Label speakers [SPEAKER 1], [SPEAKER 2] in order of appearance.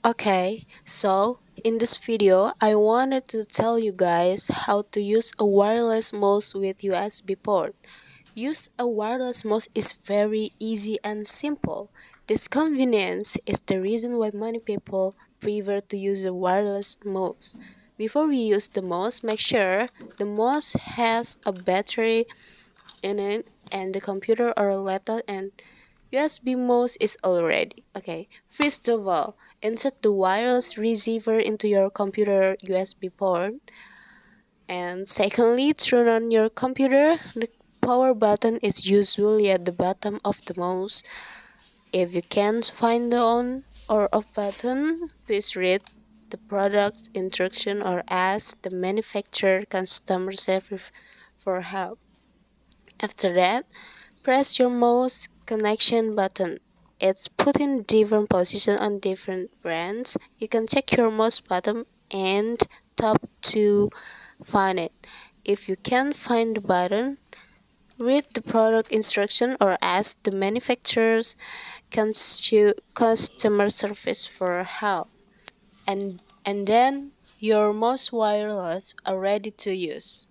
[SPEAKER 1] Okay, so in this video, I wanted to tell you guys how to use a wireless mouse with USB port. Use a wireless mouse is very easy and simple. This convenience is the reason why many people prefer to use a wireless mouse. Before we use the mouse, make sure the mouse has a battery in it and the computer or laptop and USB mouse is already. Okay, first of all, insert the wireless receiver into your computer USB port. And secondly, turn on your computer. The power button is usually at the bottom of the mouse. If you can't find the on or off button, please read the product's instruction or ask the manufacturer customer service for help. After that, press your mouse connection button. It's put in different position on different brands. You can check your mouse button and top to find it. If you can't find the button, read the product instruction or ask the manufacturer's customer service for help. And then your mouse wireless are ready to use.